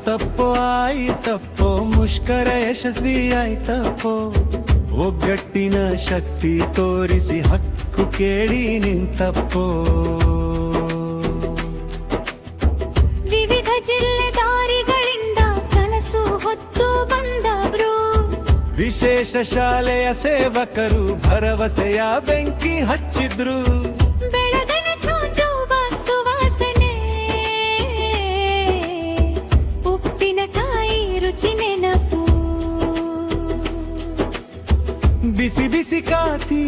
ಗೆಲುವಪ್ಪೋ. ಆಯ್ತಪ್ಪೋ ಮುಷ್ಕರ ಯಶಸ್ವಿ ಆಯ್ತಪ್ಪೋ. ಒಗ್ಗಟ್ಟಿನ ಶಕ್ತಿ ತೋರಿಸಿ ಹಕ್ಕು ಕೇಳಿ ನಿಂತಪ್ಪೋ. ವಿವಿಧ ಜಿಲ್ಲೆದಾರಿಗಳಿಂದ ಕನಸು ಹೊತ್ತು ಬಂದವರು. ವಿಶೇಷ ಶಾಲೆಯ ಸೇವಕರು ಭರವಸೆಯ ಬೆಂಕಿ ಹಚ್ಚಿದ್ರು. ಬೆಳಗನ ಚೌಚೌಬಾತ್ ಸುವಾಸನೆ, ಉಪ್ಪಿನಕಾಯಿ ರುಚಿ ನೆನಪು. ಬಿಸಿ ಬಿಸಿ ಕಾತಿ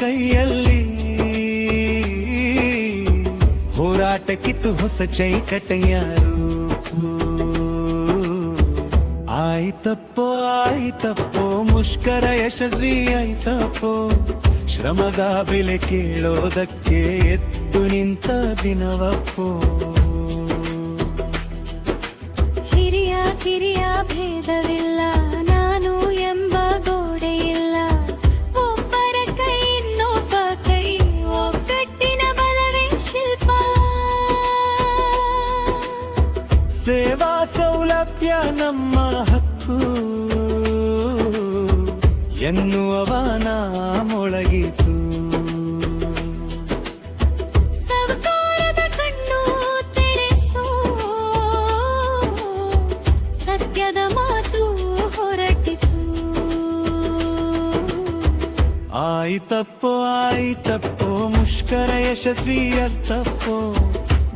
ಕೈಯಲ್ಲಿ ಹೋರಾಟಕ್ಕಿತ್ತು ಹೊಸ ಚೈಕಟೆಯಾರು. ಆಯ್ತಪ್ಪೋ ಮುಷ್ಕರ ಯಶಸ್ವಿ ಆಯ್ತಪ್ಪೋ. ಶ್ರಮದ ಬೆಲೆ ಕೇಳೋದಕ್ಕೆ ಎದ್ದು ನಿಂತ ದಿನವಪ್ಪೋ. ಹಿರಿಯ ಕಿರಿಯ ಭೇದವಿಲ್ಲ, ನಾನು ಎಂಬ ಗೋಡೆ ಇಲ್ಲ. ಒಬ್ಬರ ಕೈ ಇನ್ನೊಬ್ಬ ಕೈ, ಒಗ್ಗಟ್ಟಿನ ಬಲವೇ ಶಿಲ್ಪ. ಸೇವಾ ಸೌಲಭ್ಯ ನಮ್ಮ ಹಕ್ಕು ಎನ್ನುವವನ ಮೊಳಗಿತು. ಸರ್ಕಾರದ ಕಣ್ಣು ತೆರೆಸೋ, ಸತ್ಯದ ಮಾತು ಹೊರಟಿತು. ಆಯ್ತಪ್ಪೋ ಮುಷ್ಕರ ಯಶಸ್ವಿ ಅತ್ತಪ್ಪೋ.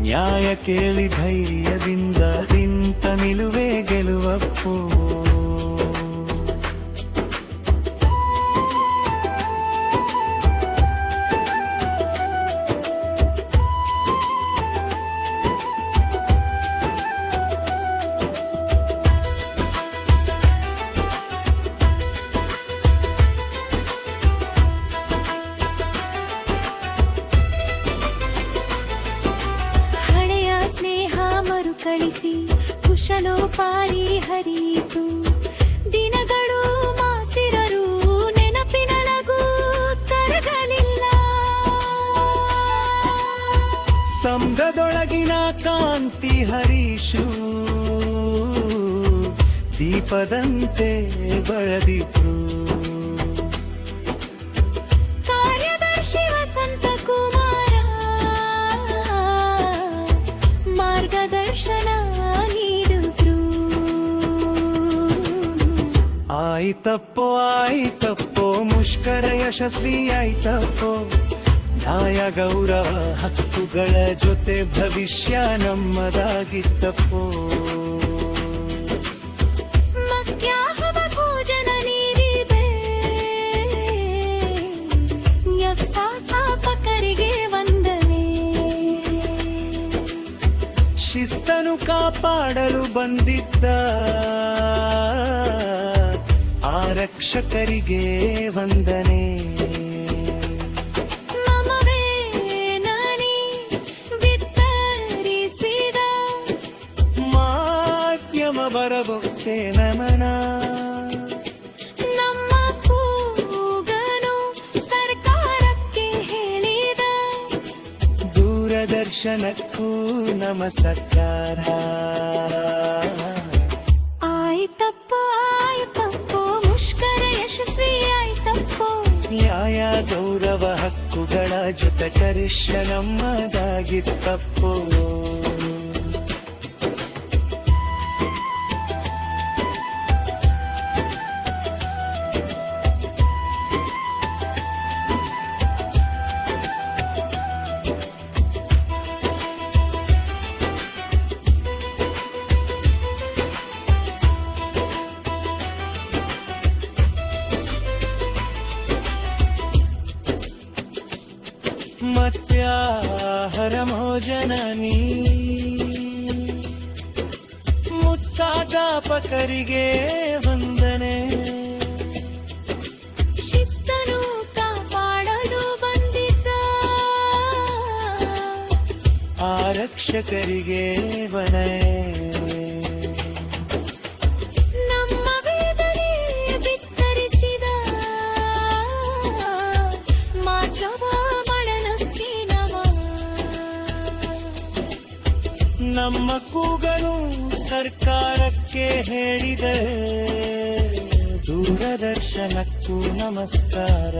ನ್ಯಾಯ ಕೇಳಿ ಧೈರ್ಯದಿಂದ ನಿಂತ ನಿಲುವೆ ಗೆಲುವಪ್ಪೋ. ಕಳಿಸಿ ಕುಶಲೋಪಾರಿ ಹರಿಯಿತು. ದಿನಗಳು ಮಾಸಿರರು ನೆನಪಿನ ಲಘು ಕರಗಲಿಲ್ಲ. ಸಮುದ್ರದೊಳಗಿನ ಕಾಂತಿ ಹರೀಶು ದೀಪದಂತೆ ಬೆಳದಿತು. ಕಾರ್ಯದರ್ಶಿ ವಸಂತ ಕುಮಾರ ಮಾರ್ಗದರ್ಶನ ನೀಡಿದ್ರು. ಆಯ್ತಪ್ಪೋ ಮುಷ್ಕರ ಯಶಸ್ವಿ ಆಯ್ತಪ್ಪೋ. ನ್ಯಾಯ ಗೌರವ ಹಕ್ಕುಗಳ ಜೊತೆ ಭವಿಷ್ಯ ನಮ್ಮದಾಗಿತ್ತಪ್ಪೋ. ಮಧ್ಯಾಹ್ನದ ಭೋಜನ ನೀಡಿದೆ, ವ್ಯವಸ್ಥಾಪಕರಿಗೆ ವಂದನೆ. ಶಿಸ್ತನು ಕಾಪಾಡಲು ಬಂದಿದ್ದ ಆರಕ್ಷಕರಿಗೆ ವಂದನೆ. ನಮವೇ ನನಿ ವಿತರಿಸಿದ ಮಾಧ್ಯಮ ಬರಬಹುದೇ ನಮನ. ನಮ್ಮ ಕೂಗನು ಸರ್ಕಾರಕ್ಕೆ ಹೇಳಿದ. ದೂರದರ್ಶನಕ್ಕೂ ನಮಸ್ಕಾರ. ಆಯ್ತಪ್ಪೋ ಮುಷ್ಕರ ಯಶಸ್ವಿ ಆಯ್ತಪ್ಪೋ. ನ್ಯಾಯ ಗೌರವ ಹಕ್ಕುಗಳ ಜೊತೆ ಕರಿಷ್ಯ ನಮ್ಮದಾಗಿತ್ತಪ್ಪೋ. ಮತ್ಯಾಹರ ಭೋಜನ ನೀ ಮುತ್ಸಾದಾಪಕರಿಗೆ ವಂದನೆ. ಶಿಸ್ತನು ಕಾಪಾಡಲು ಬಂದಿದ್ದ ಆರಕ್ಷಕರಿಗೆ ವನಯ. ನಮ್ಮ ವೇದನೆ ಬಿತ್ತರಿಸಿದ ಮಾತ್ರವ ಮಳನಕ್ಕೆ ನಮ. ನಮ್ಮ ಕೂಗಲು ಸರ್ಕಾರಕ್ಕೆ ಹೇಳಿದೆ ದೂರದರ್ಶನಕ್ಕೂ ನಮಸ್ಕಾರ.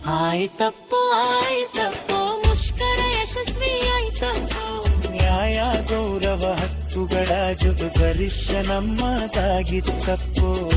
ಆಯ್ತಪ್ಪೋ ಆಯ್ತಪ್ಪೋ ಮುಷ್ಕರ ಯಶಸ್ವಿ ಆಯ್ತಪ್ಪೋ. ನ್ಯಾಯ ಗೌರವ ಹಕ್ಕುಗಳ ಜೊತೆ ಗರಿಷ್ಠ ನಮ್ಮದಾಗಿತ್ತಪ್ಪೋ.